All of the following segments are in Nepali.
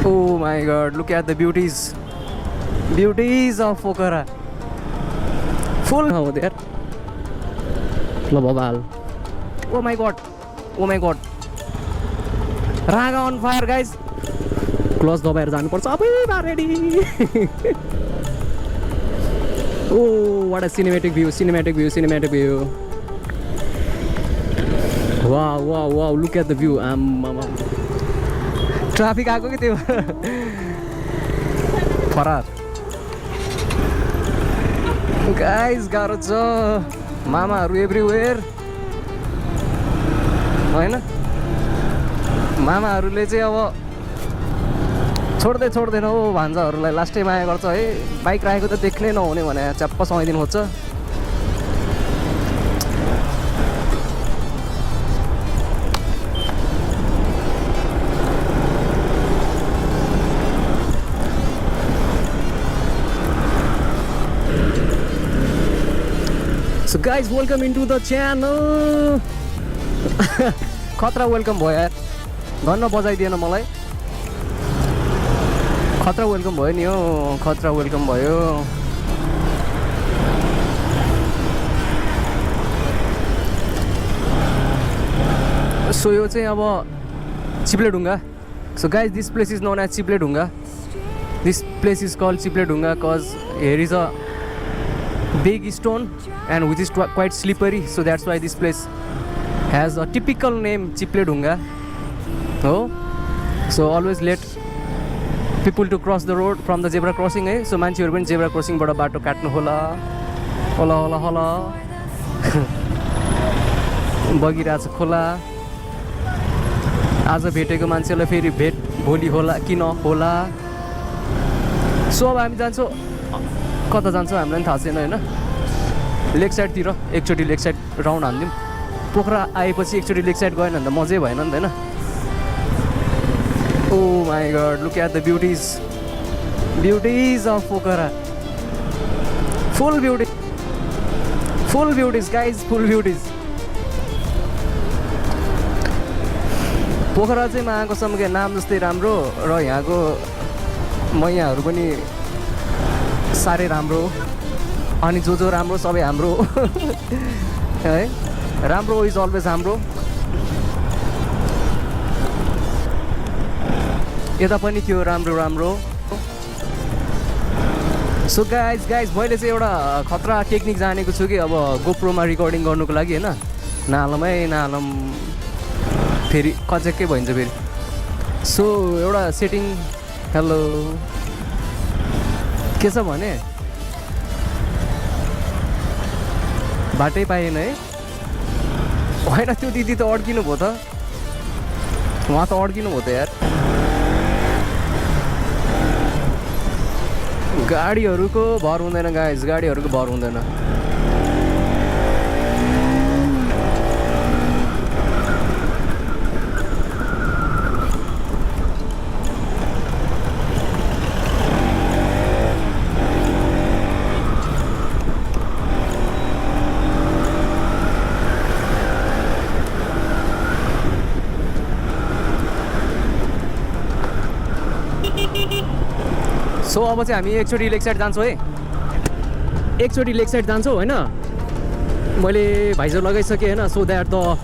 Oh my god, look at the beauties. Beauties of Pokhara. Full over there. Oh my god. Oh my god. Raga on fire, guys. Close the fire. Ready. Oh, what a cinematic view. Cinematic view. Cinematic view. Wow, wow, wow. Look at the view. Traffic आएको के त्यो फरार गाइस गाह्रो छ मामाहरू एभ्रिवेयर हैन मामाहरूले चाहिँ अब छोड्दैन हो भान्जाहरूलाई लास्टै माया गर्छ है बाइक राखेको त देख्नै नहुने भने च्याप्प समाइदिनु खोज्छ So guys, welcome into the channel. खतरा वेलकम भयो यार धन्न बजाइदिएन मलाई खतरा वेलकम भयो नि हो खतरा वेलकम भयो सो यो चाहिँ अब चिप्लेढुङ्गा So guys, this place is known as चिप्लेढुङ्गा This place is called चिप्लेढुङ्गा cause here is a big stone and which is quite slippery, so that's why this place has a typical name चिप्लेढुङ्गा हो so always let people to cross the road from the zebra crossing है so मान्छेहरु पनि zebra crossing बाट बाटो काट्नु होला होला होला होला बगिरहेछ खोला आज भेटेको मान्छेलाई फेरि भेट भोलि होला किन होला सो अब हामी जान्छौँ कता जान्छौँ हामीलाई पनि थाहा छैन हैन लेक साइडतिर एकचोटि लेक साइड राउन्ड हान्दिउँ पोखरा आएपछि एकचोटि लेक साइड गएन भने त मजै भएन नि त हैन oh my god look at the beauties of Pokhara full beauties guys full beauties Pokhara चाहिँ आएको सम्म नाम जस्तै राम्रो र यहाँको मैयाहरू पनि साह्रै राम्रो अनि जो राम्रो सबै हाम्रो है राम्रो इज अलवेज हाम्रो यता पनि थियो राम्रो सो गाइज मैले चाहिँ एउटा खतरा टेक्निक जानेको छु कि अब गोप्रोमा रिकर्डिङ गर्नुको लागि हैन नालम फेरि कचेक्कै भइन्छ फेरि सो एउटा सेटिङ हेलो के छ भने बाटै पाएन है होइन त्यो दिदी त अड्किनु भयो त उहाँ त अड्किनु भयो त यार गाडीहरूको भर हुँदैन गाइज गाडीहरूको भर हुँदैन सो अब चाहिँ हामी एकचोटि लेक साइड जान्छौँ है एकचोटि लेक साइड जान्छौँ होइन मैले भाइजर लगाइसकेँ होइन so that the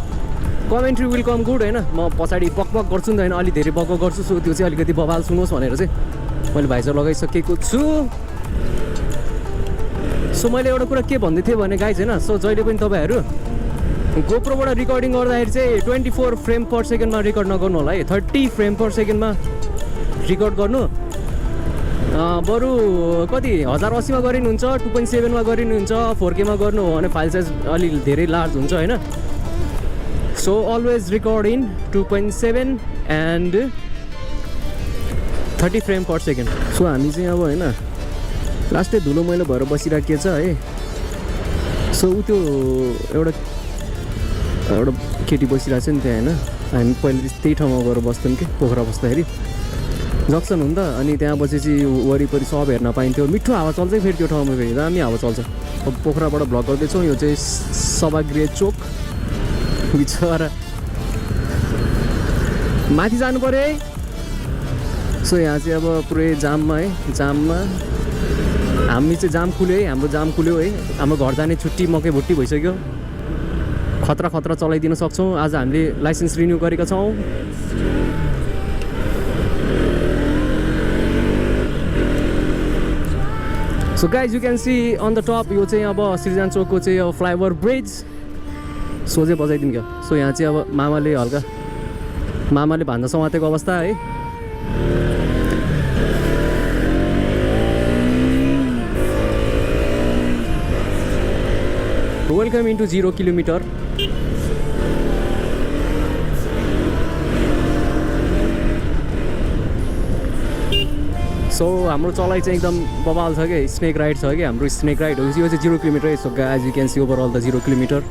commentary will come good होइन म पछाडि बकबक गर्छु नि त होइन अलि धेरै बकबक गर्छु सो त्यो चाहिँ अलिकति बवाल सुनोस् भनेर चाहिँ मैले भाइजर लगाइसकेको छु सो मैले एउटा कुरा के भन्दै थिएँ भने गाइज होइन सो जहिले पनि तपाईँहरू गोप्रोबाट रिकर्डिङ गर्दाखेरि चाहिँ 24 फ्रेम पर सेकेन्डमा रेकर्ड नगर्नु होला है 30 फ्रेम पर सेकेन्डमा रेकर्ड गर्नु बरु कति 1080 मा गरिनुहुन्छ 2.7 मा गरिनुहुन्छ 4K मा गर्नु हो भने फाइल साइज अलि धेरै लार्ज हुन्छ हैन so always record in 2.7 and 30 frame per second so हामी चाहिँ अब हैन लास्टै धुलो मैलो भएर बसिराखेको छ है सो त्यो एउटा केटी बसिरहेको छ नि त्यहाँ हैन हामी पहिले त्यही ठाउँमा गएर बस्थ्यौँ कि पोखरा बस्दाखेरि जक्सन हुन्छ अनि त्यहाँ बसेपछि वरिपरि सब हेर्न पाइन्थ्यो मिठो हावा चल्छ फेरि त्यो ठाउँमा फेरि दामी हावा चल्छ अब पोखराबाट भ्लग गर्दैछौँ यो चाहिँ सभागृह चोक बिचरा माथि जानु पर्यो है सो यहाँ चाहिँ अब पुरै जाममा है, जाममा हामी चाहिँ जाम खुल्यो है, हाम्रो जाम खुल्यो है। हाम्रो घर जाने छुट्टी मकै भुट्टी भइसक्यो। खतरा खतरा चलाइदिन सक्छौँ। आज हामीले लाइसेन्स रिन्यू गरेका छौँ। So guys you can see on the top, यो चाहिँ अब सृजन चोकको चाहिँ अब फ्लाइओभर ब्रिज सोझै बजाइदिउँ क्या। सो यहाँ चाहिँ अब मामाले भान्जा समातेको अवस्था है। Welcome into 0 kilometre. सो हाम्रो चलाइ चाहिँ एकदम बवाल छ क्या, स्नेक राइड छ कि हाम्रो स्नेक राइड हो। यो चाहिँ 0 kilometre. So guys you can see overall the 0 kilometre.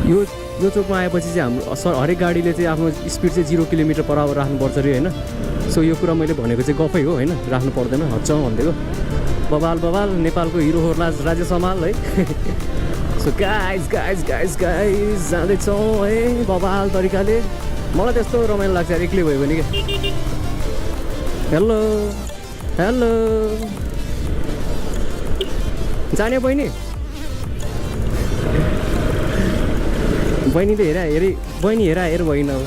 यो चोकमा आएपछि चाहिँ हाम्रो हरेक गाडीले चाहिँ आफ्नो स्पिड चाहिँ 0 किलोमिटर पर आवर राख्नुपर्छ अरे होइन। सो यो कुरा मैले भनेको चाहिँ गफै हो होइन, राख्नु पर्दैन, हच्चाउँ भनिदिएको। बवाल नेपालको हिरो हो राज्य सम्हाल है। सो गाइज जाँदैछौँ है बवाल तरिकाले। मलाई त्यस्तो रमाइलो लाग्छ एक्लै भयो भने क्या। हेलो जाने बहिनी बहिनीले हेर भएन। अब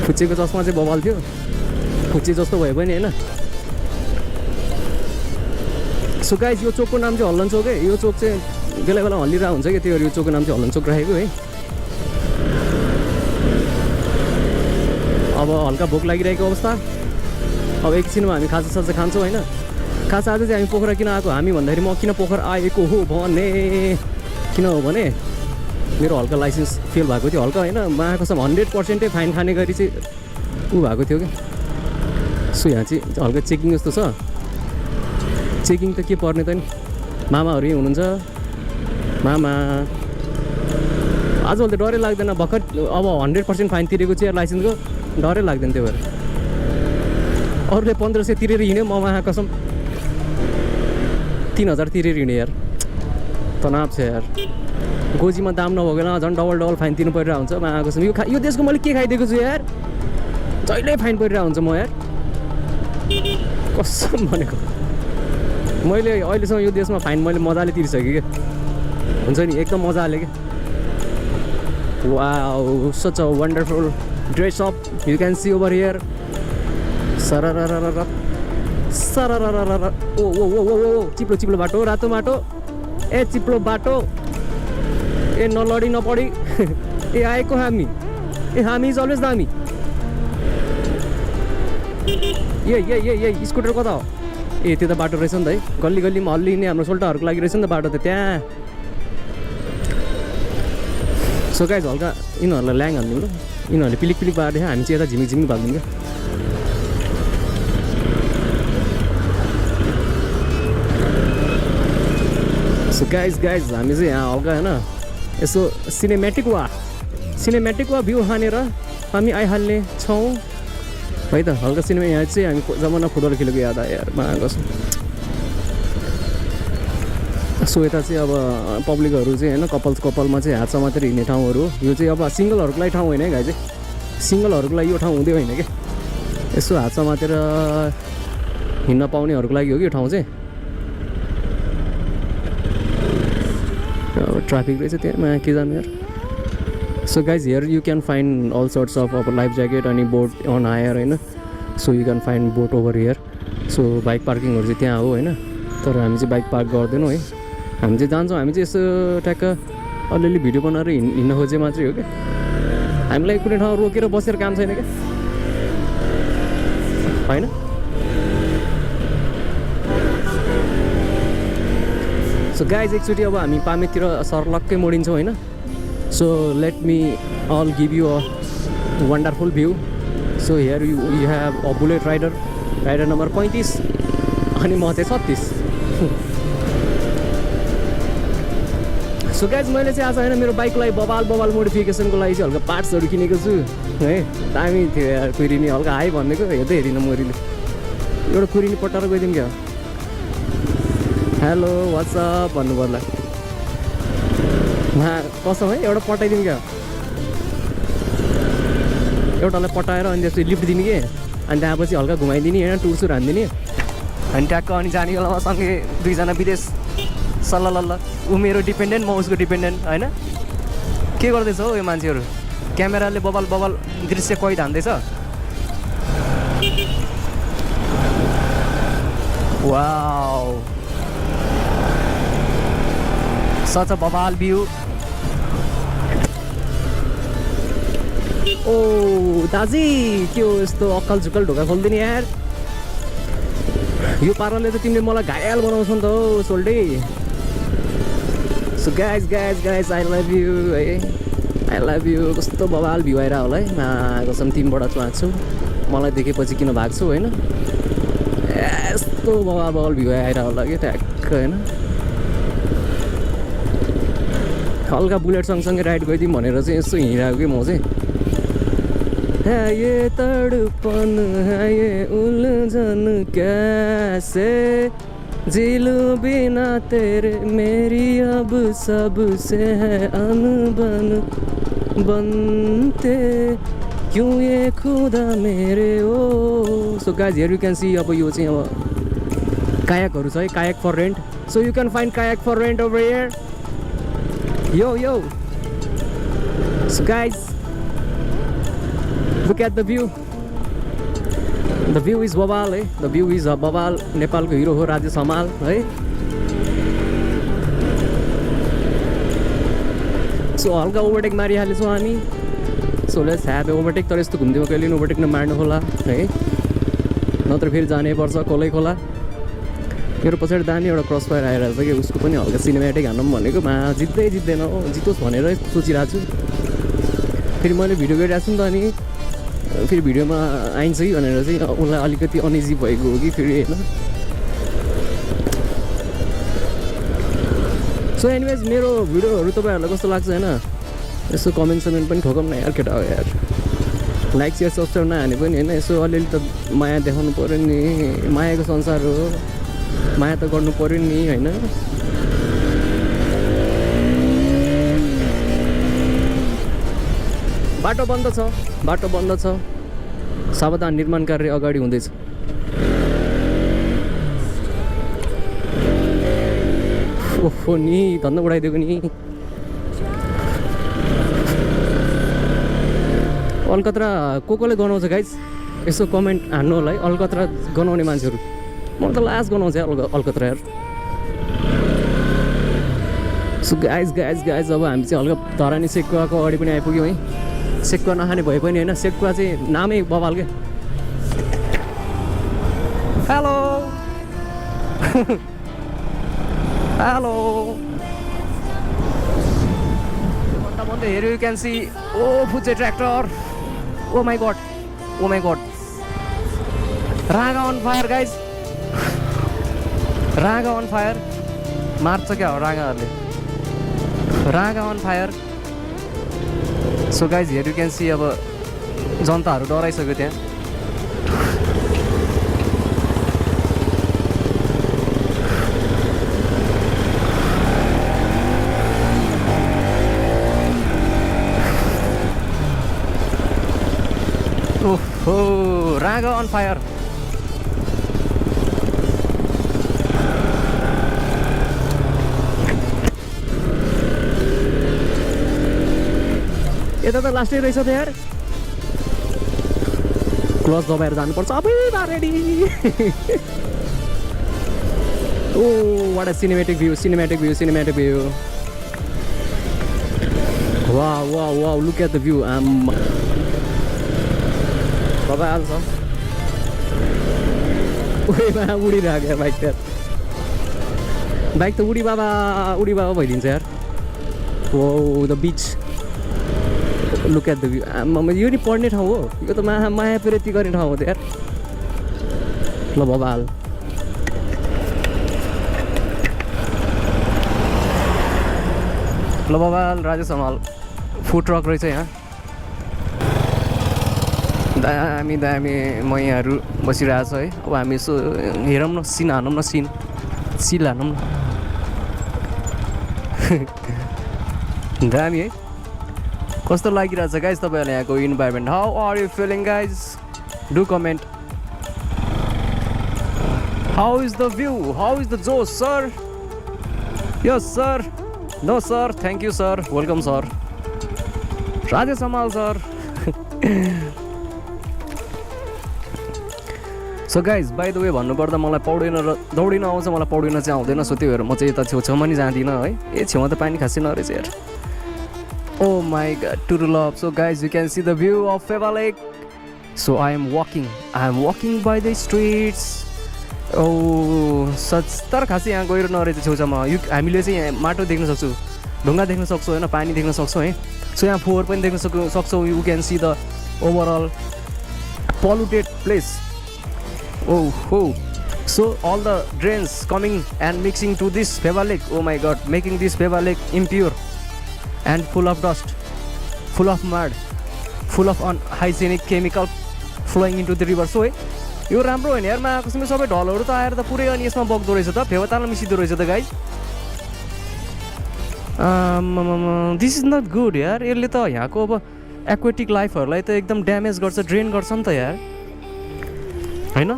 खुच्चेको चस्मा चाहिँ बवाल थियो, खुच्चे जस्तो भयो पनि होइन। सो गाइज यो चोकको नाम चाहिँ हल्लन चोक है। यो चोक चाहिँ बेला बेला हल्लिरहेको हुन्छ क्या, त्यही भएर यो चोकको नाम चाहिँ हल्लन चोक राखेको है। अब हल्का भोक लागिरहेको अवस्था। अब एकछिनमा हामी खाजा खान्छौँ होइन। खाजा आज चाहिँ हामी पोखरा किन आएको हामी भन्दाखेरि म किन पोखरा आएको हो भने किन हो भने मेरो हल्का लाइसेन्स फेल भएको थियो। हल्का होइन, महाकसम 100% फाइन खाने गरी चाहिँ भएको थियो कि। सो यहाँ चाहिँ हल्का चेकिङ जस्तो छ। चेकिङ त के पर्ने त नि, मामाहरू यहीँ हुनुहुन्छ। मामा आजभोलि त डरै लाग्दैन। भर्खर अब 100% फाइन तिरेको चाहिँ लाइसेन्सको डरै लाग्दैन। त्यो भएर अरूले 1500 तिरेर हिँड्यो, म महाकसम 3000 तिरेर हिँड्यो यार। तनाव छ यार। गोजीमा दाम नभएको बेला झन् डबल फाइन तिर्नु परिरहेको हुन्छ महाकसम। यो देशको मैले के खाइदिएको छु यार, जहिले फाइन परिरहेको हुन्छ म यार, कसम भनेको। मैले अहिलेसम्म यो देशमा फाइन मैले मजाले तिरिसकेँ क्या, हुन्छ नि एकदम मजाले क्या। Wow such a wonderful dress up you can see over here. सररररर ओ चिप्लो बाटो, रातो बाटो, ए चिप्लो बाटो, ए नलडी नपडी। ए आएको हामी इज अलवेज हामी। ए स्कुटर कता हो? ए त्यो त बाटो रहेछ नि त है, गल्लीमा हल्लिने हाम्रो सोल्टाहरूको लागि रहेछ नि त बाटो त त्यहाँ। सो गाइज हल्का यिनीहरूलाई ल्याङ हालिदिउँ ल। यिनीहरूले पिलिक बाटो हामी चाहिँ यता झिमिक भागिदिउँ क्या। सो गाइज हामी चाहिँ यहाँ हल्का होइन यसो सिनेमेटिक वा भ्यू हानेर हामी आइहाल्ने छौँ है त। हल्का सिनेमा यहाँ चाहिँ हामी जमाना फुटबल खेलेको याद आयो यार महाकसम। सो यता चाहिँ अब पब्लिकहरू चाहिँ होइन कपालमा चाहिँ हात समातेर हिँड्ने ठाउँहरू। यो चाहिँ अब सिङ्गलहरूको लागि ठाउँ होइन है गाई चाहिँ, सिङ्गलहरूको लागि यो ठाउँ हुँदै होइन क्या। यसो हात समातेर हिँड्न पाउनेहरूको लागि हो कि यो ठाउँ चाहिँ। ट्राफिक रहेछ त्यहाँ के जानु यार। So guys here you can find all sorts of अब लाइफ ज्याकेट अनि बोट अन हायर होइन। So you can find boat over here. So bike पार्किङहरू चाहिँ त्यहाँ हो होइन, तर हामी चाहिँ बाइक पार्क गर्दैनौँ है। हामी चाहिँ जान्छौँ, हामी चाहिँ यसो ट्याक्क अलिअलि भिडियो बनाएर हिँड्न खोजे मात्रै हो क्या। हामीलाई कुनै ठाउँ रोकेर बसेर काम छैन क्या होइन। सो गाइज एकचोटि अब हामी पामेतिर सर्लक्कै मोडिन्छौँ होइन। So let me all give you a wonderful view. So here you have a bullet rider number 35 अनि म चाहिँ 36। सो गाइज मैले चाहिँ आज होइन मेरो बाइकलाई बवाल मोडिफिकेसनको लागि चाहिँ हल्का पार्ट्सहरू किनेको छु है। दामी थियो यार, कुरिनी हल्का हाई भनिदिएको हेर्दै हेरिनँ मरिले। एउटा कुरिनी पट्टाएर गइदिउँ क्या। हेलो वाट्सअप भन्नु पर्ला कसम है, एउटा पठाइदिउँ क्या। एउटालाई पटाएर अनि त्यसपछि लिफ्ट दिने कि अनि त्यहाँपछि हल्का घुमाइदिने होइन टुर सुर हानिदिने अनि ट्याक्क अनि जाने बेलामा सँगै दुईजना विदेश सल्ल ऊ मेरो डिपेन्डेन्ट म उसको डिपेन्डेन्ट होइन के गर्दैछ हौ यो मान्छेहरू क्यामेराले बबल बबल दृश्य कैद हान्दैछ वाउ सच अ बबाल भ्यू ओ दाजी के हो यस्तो अक्कल झुक्कल ढोका खोल्दिने यार यो पाराले त तिमीले मलाई घायल बनाउँछ नि त हौ सोल्डे so guys I love you है आई लभ यु कस्तो बवाल भ्यू आएर होला है कसम तिमीबाट चुहाएको छु मलाई देखेपछि किन भएको छु होइन यस्तो बवाल भ्यू आएर होला कि ट्याक्क होइन हल्का बुलेट सँगसँगै राइड गइदिउँ भनेर चाहिँ यस्तो हिँडिरहेको कि म चाहिँ ये तड़पन है ये उलझन कैसे जिलू बिना तेरे मेरी अब सबसे है अनबन बनते क्यों ये खुदा मेरे oh so guys here you can see अब यो चाहिँ अब कायाकहरू छ है kayak for rent so you can find kayak for rent over here यो so guys look at the view is बबाल है the view is बबाल नेपालको हिरो हो राजेश हमाल है सो हल्का ओभरटेक मारिहालेछौँ हामी सो लेट्स ह्याभ ओभरटेक तर यस्तो घुम्दैमा कहिले ओभरटेक नमार्नु होला है नत्र फेरि जानै पर्छ खोला मेरो पछाडि दामी एउटा क्रस फायर आइरहेको छ कि उसको पनि हल्का सिनेमेटिक हान्नु भनेको जित्दैन हो जितोस् भनेर सोचिरहेको छु फेरि मैले भिडियो गरिरहेको छु नि त अनि फेरि भिडियोमा आइन्छ कि भनेर चाहिँ उसलाई अलिकति अनइजी भएको हो कि फेरि होइन सो एनिवेज मेरो भिडियोहरू तपाईँहरूलाई कस्तो लाग्छ होइन यसो कमेन्ट पनि ठोकौँ न यार केटा हो यार लाइक सेयर सब्सक्राइब नहाने पनि होइन यसो अलिअलि त माया देखाउनु पऱ्यो नि मायाको संसार हो माया त गर्नु पऱ्यो नि होइन बाटो बन्द छ सावधान निर्माण कार्य अगाडि हुँदैछ ओहो नि धन्न उडाइदिएको नि अलकत्रा कोले गनाउँछ गाइज यसो कमेन्ट हान्नु होला है अलकत्रा गनाउने मान्छेहरू म त लास्ट गनाउँछ अलकत्रा यार सो गाइज अब हामी चाहिँ हल्का धरानी सेकुवाको अगाडि पनि आइपुग्यौँ है सेकुवा नखाने भए पनि होइन सेकुवा चाहिँ नामै बवाल के हेलो भन्दा हेऱ्यो यु क्यान सी ओ फुचे ट्र्याक्टर ओ माई गड रागा अन फायर गाइज रागा अन फायर मार्छ क्या हो रागाहरूले रागा on fire so guys here you can see अब जनताहरू डराइसक्यो त्यहाँ ओहो रागा अन फायर यता त लास्टै रहेछ त यार क्लच दबाएर जानुपर्छ अबै ready oh what a cinematic view wow look at the view बाबा हाल्छ उडिरहेको बाइक त उडी बाबा भइदिन्छ यार oh the beach look at the view यो नि पढ्ने ठाउँ हो यो त माया प्रेती गर्ने ठाउँ हो त यार ल बबाल राजेश हमाल फुड ट्रक रहेछ यहाँ दामी मैयाहरू बसिरहेछ है अब हामी यसो हेरौँ न सिन हानौँ न सिल हानौँ न दामी है कस्तो लागिरहेछ गाइज तपाईँहरूलाई यहाँको environment how are you feeling guys do comment how is the view how is the जोस sir yes sir no sir thank you sir welcome sir Rajesh Hamal sir so guys by the way भन्नुपर्दा मलाई पौडिन र दौडिन आउँछ मलाई पौडिन चाहिँ आउँदैन सो त्यो भएर म चाहिँ यता छेउछाउमा नि जाँदिनँ है छेउमा त पानी खासै नरहेछ यार oh my god to love so guys you can see the view of Phewa lake so I am walking by the streets oh such तर खासै यहाँ गएर नरहेछ छेउछाउमा यो हामीले चाहिँ यहाँ माटो देख्न सक्छौँ ढुङ्गा देख्न सक्छौँ होइन पानी देख्न सक्छौँ है सो यहाँ फोहोर पनि देख्न सक्छौँ you can see the overall polluted place oh so all the drains coming and mixing to this Pheva lake oh my god making this Pheva lake impure and full of dust full of mud full of unhygienic chemical flowing into the river so यो राम्रो होइन यार महाकुसुममा सबै ढलहरू त आएर त पुरै अनि यसमा बग्दो रहेछ त फेवा तालमा मिसिदो रहेछ त guys this is not good यार यसले त यहाँको अब एक्वेटिक लाइफहरूलाई त एकदम ड्यामेज गर्छ ड्रेन गर्छ नि त यार होइन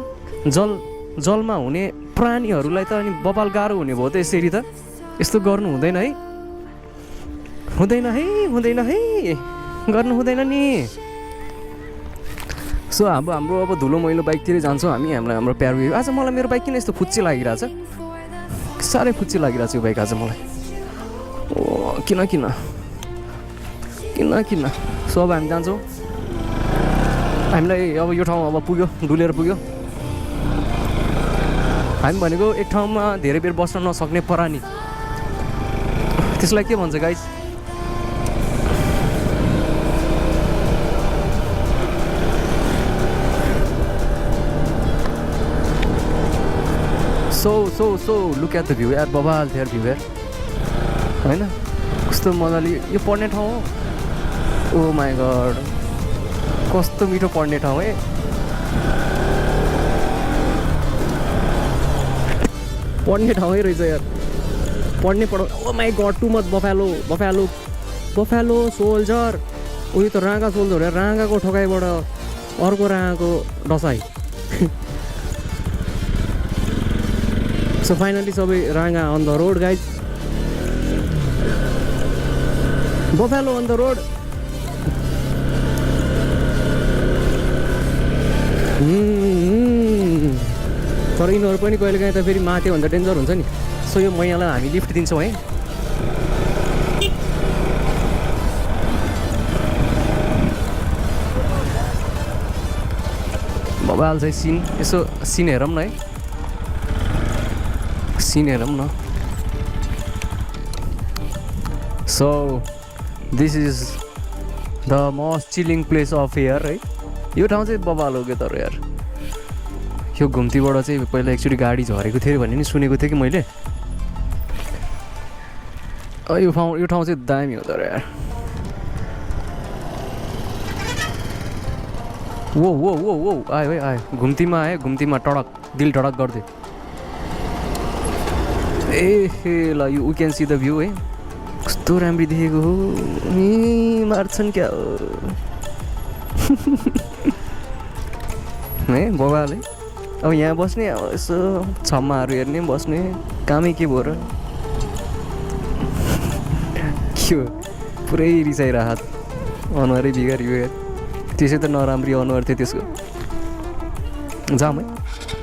जलमा हुने प्राणीहरूलाई त अनि बबाल गाह्रो हुने भयो त यसरी त यस्तो गर्नु हुँदैन है गर्नु हुँदैन नि सो हाम्रो अब धुलो मैलो बाइकतिरै जान्छौँ हामी हाम्रो प्यारो आज मलाई मेरो बाइक किन यस्तो फुच्ची लागिरहेछ साह्रै फुच्ची लागिरहेछ यो बाइक आज मलाई ओ किन सो अब हामी जान्छौँ हामीलाई अब यो ठाउँ अब पुग्यो डुलेर पुग्यो हामी भनेको एक ठाउँमा धेरै बेर बस्न नसक्ने प्राणी त्यसलाई के भन्छ guys so look at the view यार बबाल थियो भ्यू यार होइन कस्तो मजाले यो पढ्ने ठाउँ हो ओ माई गड कस्तो मिठो पढ्ने ठाउँ है पढ्ने ठाउँै रहेछ यार पढाउ oh my god too much buffalo soldier उयो त राँगा सोल्जर यार राँगाको ठोकाइबाट अर्को राँगाको डसाइ सो फाइनली सबै राँगा on the road guys buffalo on the road तर यिनीहरू पनि कहिले काहीँ त फेरि माथि भन्दा डेन्जर हुन्छ नि सो यो मैयालाई हामी लिफ्ट दिन्छौँ है बबाल चाहिँ सिन यसो सिन हेरौँ न है so this is the most chilling place of here है यो ठाउँ चाहिँ बबाल हो क्या तर यार यो घुम्तीबाट चाहिँ पहिला एकचोटि गाडी झरेको थियो भन्ने नि सुनेको थिएँ कि मैले यो ठाउँ चाहिँ दामी हो तर यार वो आयो है आयो घुम्तीमा टडक दिल टडक गर्दै ए ल you can see the view है कस्तो राम्री देखेको हो मार्छन् क्या हो है बबाल है अब यहाँ बस्ने अब यसो छम्माहरू हेर्ने बस्ने कामै के भयो र के हो पुरै रिसाइराहत अनुहारै बिगारियो यार त्यसै त नराम्री अनुहार थियो त्यसको जाम है